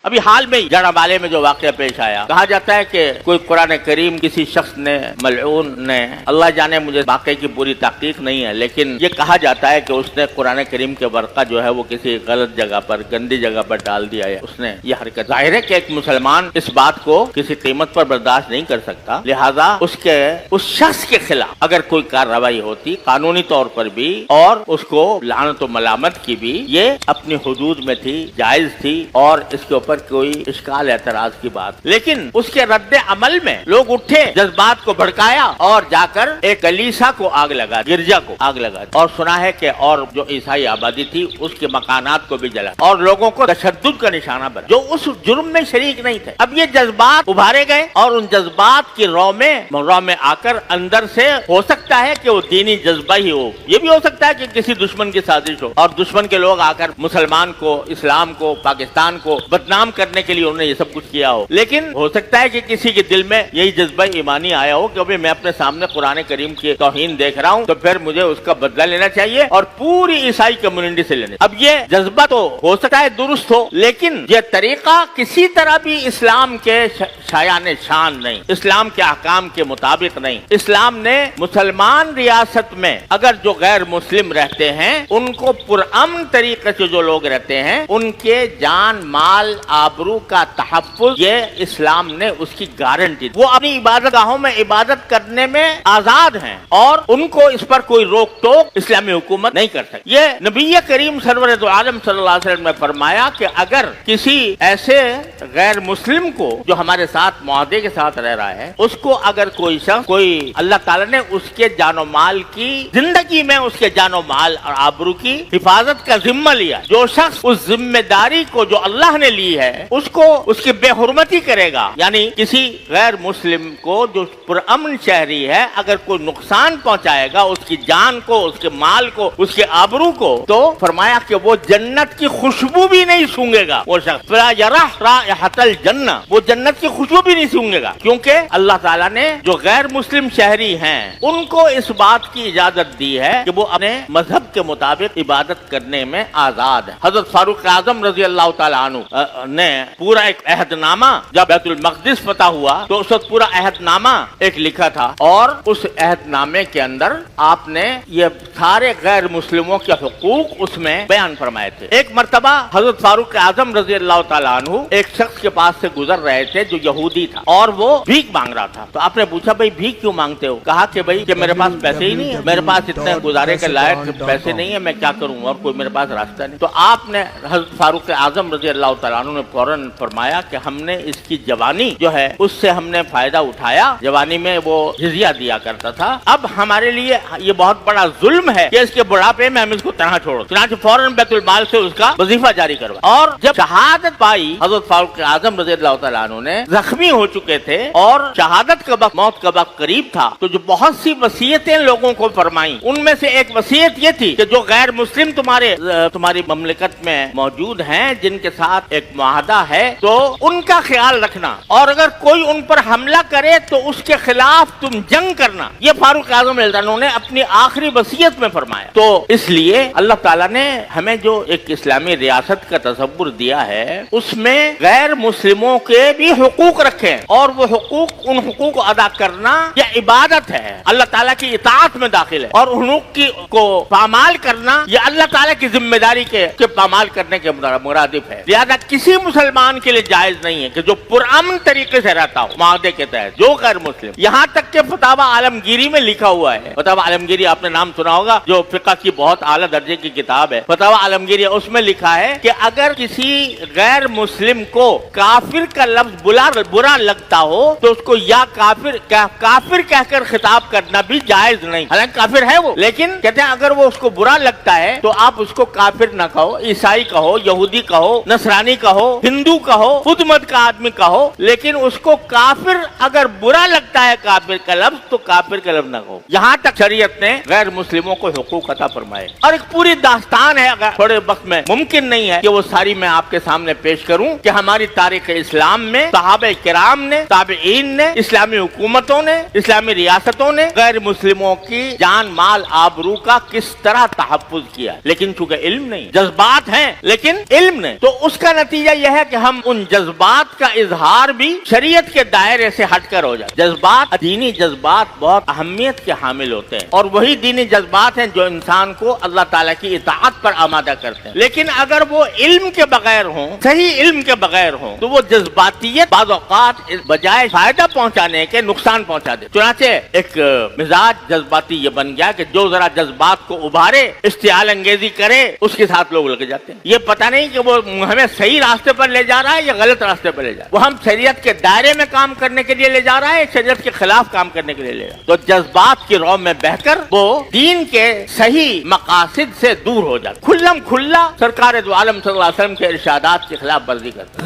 ابھی حال میں جڑابالے میں جو واقعہ پیش آیا، کہا جاتا ہے کہ کوئی قرآن کریم کسی شخص نے، ملعون نے، اللہ جانے مجھے واقعے کی پوری تحقیق نہیں ہے، لیکن یہ کہا جاتا ہے کہ اس نے قرآن کریم کے ورقہ جو ہے وہ کسی غلط جگہ پر، گندی جگہ پر ڈال دیا ہے۔ اس نے یہ حرکت، ظاہر ہے کہ ایک مسلمان اس بات کو کسی قیمت پر برداشت نہیں کر سکتا، لہذا اس شخص کے خلاف اگر کوئی کارروائی ہوتی قانونی طور پر بھی اور اس کو لعنت و ملامت کی بھی، یہ اپنی حدود میں تھی، جائز تھی اور اس کے اوپر کوئی اشکال اعتراض کی بات، لیکن اس کے رد عمل میں لوگ اٹھے، جذبات کو بھڑکایا اور جا کر ایک کلیسا کو آگ لگا، گرجا کو آگ لگا، اور سنا ہے کہ اور جو عیسائی آبادی تھی اس کے مکانات کو بھی جلا اور لوگوں کو تشدد کا نشانہ بنا جو اس جرم میں شریک نہیں تھے۔ اب یہ جذبات ابھارے گئے اور ان جذبات کی رو میں آ کر اندر سے ہو سکتا ہے کہ وہ دینی جذبہ ہی ہو، یہ بھی ہو سکتا ہے کہ کسی دشمن کی سازش ہو اور دشمن کے لوگ آ کر مسلمان کو، اسلام کو، پاکستان کو بدنام کرنے کے لیے انہوں نے یہ سب کچھ کیا ہو، لیکن ہو سکتا ہے کہ کسی کے دل میں یہی جذبہ ایمانی آیا ہو کہ ابھی میں اپنے سامنے قرآن کریم کی توہین دیکھ رہا ہوں تو پھر مجھے اس کا بدلہ لینا چاہیے اور پوری عیسائی کمیونٹی سے لینا۔ اب یہ جذبہ تو ہو سکتا ہے درست ہو، لیکن یہ طریقہ کسی طرح بھی اسلام کے شایان شان نہیں، اسلام کے احکام کے مطابق نہیں۔ اسلام نے مسلمان ریاست میں اگر جو غیر مسلم رہتے ہیں ان کو پرامن طریقے سے جو لوگ رہتے ہیں ان کے جان، مال، آبرو کا تحفظ، یہ اسلام نے اس کی گارنٹی، وہ اپنی عبادت گاہوں میں عبادت کرنے میں آزاد ہیں اور ان کو اس پر کوئی روک ٹوک اسلامی حکومت نہیں کر سکتی۔ یہ نبی کریم سرور دو عالم صلی اللہ علیہ وسلم نے فرمایا کہ اگر کسی ایسے غیر مسلم کو جو ہمارے ساتھ معاہدے کے ساتھ رہ رہا ہے، اس کو اگر کوئی شخص، اللہ تعالیٰ نے اس کے جان و مال کی، زندگی میں اس کے جان و مال اور آبرو کی حفاظت کا ذمہ لیا، جو شخص اس ذمہ داری کو جو اللہ نے لی ہے اس کو اس کی بے حرمتی کرے گا، یعنی کسی غیر مسلم کو جو پرامن شہری ہے اگر کوئی نقصان پہنچائے گا اس کی جان کو، اس کے مال کو، اس کے آبرو کو، تو فرمایا کہ وہ جنت کی خوشبو بھی نہیں سونگے گا، وہ شخص فلا یرح رائحۃ الجنہ، وہ جنت کی خوشبو بھی نہیں سونگے گا، کیونکہ اللہ تعالیٰ نے جو غیر مسلم شہری ہیں ان کو اس بات کی اجازت دی ہے کہ وہ اپنے مذہب کے مطابق عبادت کرنے میں آزاد ہے۔ حضرت فاروق اعظم رضی اللہ تعالیٰ عنہ نے پورا ایک عہد نامہ، جب بیت المقدس فتح ہوا تو اس وقت پورا عہد نامہ ایک لکھا تھا اور اس عہد نامے کے اندر آپ نے یہ سارے غیر مسلموں کے حقوق اس میں بیان فرمائے تھے۔ ایک مرتبہ حضرت فاروق اعظم رضی اللہ تعالیٰ عنہ ایک شخص کے پاس سے گزر رہے تھے جو یہودی تھا اور وہ بھیک مانگ رہا تھا، تو آپ نے پوچھا بھائی بھیک کیوں مانگتے ہو؟ کہا کہ بھائی کہ میرے پاس پیسے ہی نہیں ہے، میرے پاس اتنے گزارے کے لائق پیسے نہیں ہے، میں کیا کروں اور کوئی میرے پاس راستہ نہیں۔ تو آپ نے حضرت فاروق اعظم رضی اللہ تعالیٰ عنہ نے فوراً فرمایا کہ ہم نے اس کی جوانی جو ہے اس سے ہم نے فائدہ اٹھایا، جوانی میں وہ جزیہ دیا کرتا تھا، اب ہمارے لیے یہ بہت بڑا ظلم ہے کہ اس کے بڑھاپے میں ہم اس کو تنہا چھوڑو، چنانچہ فوراً بیت المال سے اس کا وظیفہ جاری کروا۔ اور جب شہادت پائی حضرت فاروق اعظم رضی اللہ تعالیٰ عنہ نے، زخمی ہو چکے تھے اور شہادت کا وقت، موت کا وقت قریب تھا، تو جو بہت سی وصیتیں لوگوں کو فرمائیں، ان میں سے ایک وصیت یہ تھی کہ جو غیر مسلم تمہاری مملکت میں موجود ہیں جن کے ساتھ ایک معاہدہ ہے تو ان کا خیال رکھنا، اور اگر کوئی ان پر حملہ کرے تو اس کے خلاف تم جنگ کرنا۔ یہ فاروق اعظم رضی اللہ عنہ نے اپنی آخری وصیت میں فرمایا۔ تو اس لیے اللہ تعالیٰ نے ہمیں جو ایک اسلامی ریاست کا تصور دیا ہے اس میں غیر مسلموں کے بھی حقوق رکھے اور وہ حقوق، ان حقوق کو ادا کرنا یہ عبادت ہے، اللہ تعالیٰ کی اطاعت میں داخل ہے، اور حقوق کو پامال کرنا یہ اللہ تعالیٰ کی ذمہ داری کے پامال کرنے کے مرادف ہے۔ لہذا کسی مسلمان کے لیے جائز نہیں ہے کہ جو پرامن طریقے سے رہتا ہو معاہدے کے تحت، جو غیر مسلم، یہاں تک کہ فتاوی عالمگیری میں لکھا ہوا ہے، فتاوی عالمگیری آپ نے نام سنا ہوگا، جو فقہ کی بہت اعلیٰ درجے کی کتاب ہے، فتاوی عالمگیری، اس میں لکھا ہے کہ اگر کسی غیر مسلم کو کافر کا لفظ برا لگتا ہو تو اس کو یا کافر کہہ کر خطاب کرنا بھی جائز نہیں، حالانکہ کافر ہے وہ، لیکن کہتے ہیں اگر وہ اس کو برا لگتا ہے تو آپ اس کو کافر نہ کہو، عیسائی کہو، یہودی کہو، نصرانی کہو، ہندو کہو، خود مت کا آدمی کہو، لیکن اس کو کافر اگر برا لگتا ہے کافر کا لفظ تو کافر کا لفظ نہ کہو۔ یہاں تک شریعت نے غیر مسلموں کو حقوق عطا فرمائے، اور ایک پوری داستان ہے، اگر تھوڑے وقت میں ممکن نہیں ہے کہ وہ ساری میں آپ کے سامنے پیش کروں کہ ہماری تاریخ اسلام میں صحابہ کرام نے، تابعین نے، اسلامی حکومتوں نے، اسلامی ریاستوں نے غیر مسلموں کی جان، مال، آبرو کا کس طرح تحفظ کیا، لیکن چونکہ علم نہیں، جذبات ہیں لیکن علم نہیں، تو اس کا نتیجہ یہ ہے کہ ہم ان جذبات کا اظہار بھی شریعت کے دائرے سے ہٹ کر ہو جائے. جذبات، دینی جذبات بہت اہمیت کے حامل ہوتے ہیں، اور وہی دینی جذبات ہیں جو انسان کو اللہ تعالیٰ کی اطاعت پر آمادہ کرتے ہیں. لیکن اگر وہ علم کے بغیر ہوں، صحیح علم کے بغیر ہوں، تو وہ جذباتیت بعض اوقات بجائے فائدہ پہنچانے کے نقصان پہنچا دے. چنانچہ ایک مزاج جذباتی یہ بن گیا کہ جو ذرا جذبات کو ابھارے، اشتعال انگیزی کرے، اس کے ساتھ لوگ لگ جاتے ہیں. یہ پتہ نہیں کہ وہ ہمیں صحیح راستے پر لے جا رہا ہے یا غلط راستے پر لے جا رہا ہے. وہ ہم شریعت کے دائرے میں کام کرنے کے لیے لے جا رہا ہے، شریعت کے خلاف کام کرنے کے لیے لے جا رہا ہے. تو جذبات کی رو میں بہ کر وہ دین کے صحیح مقاصد سے دور ہو جاتا ہے. کھلم کھلا سرکار دو عالم صلی اللہ علیہ وسلم کے ارشادات کی خلاف ورزی کرتا ہے.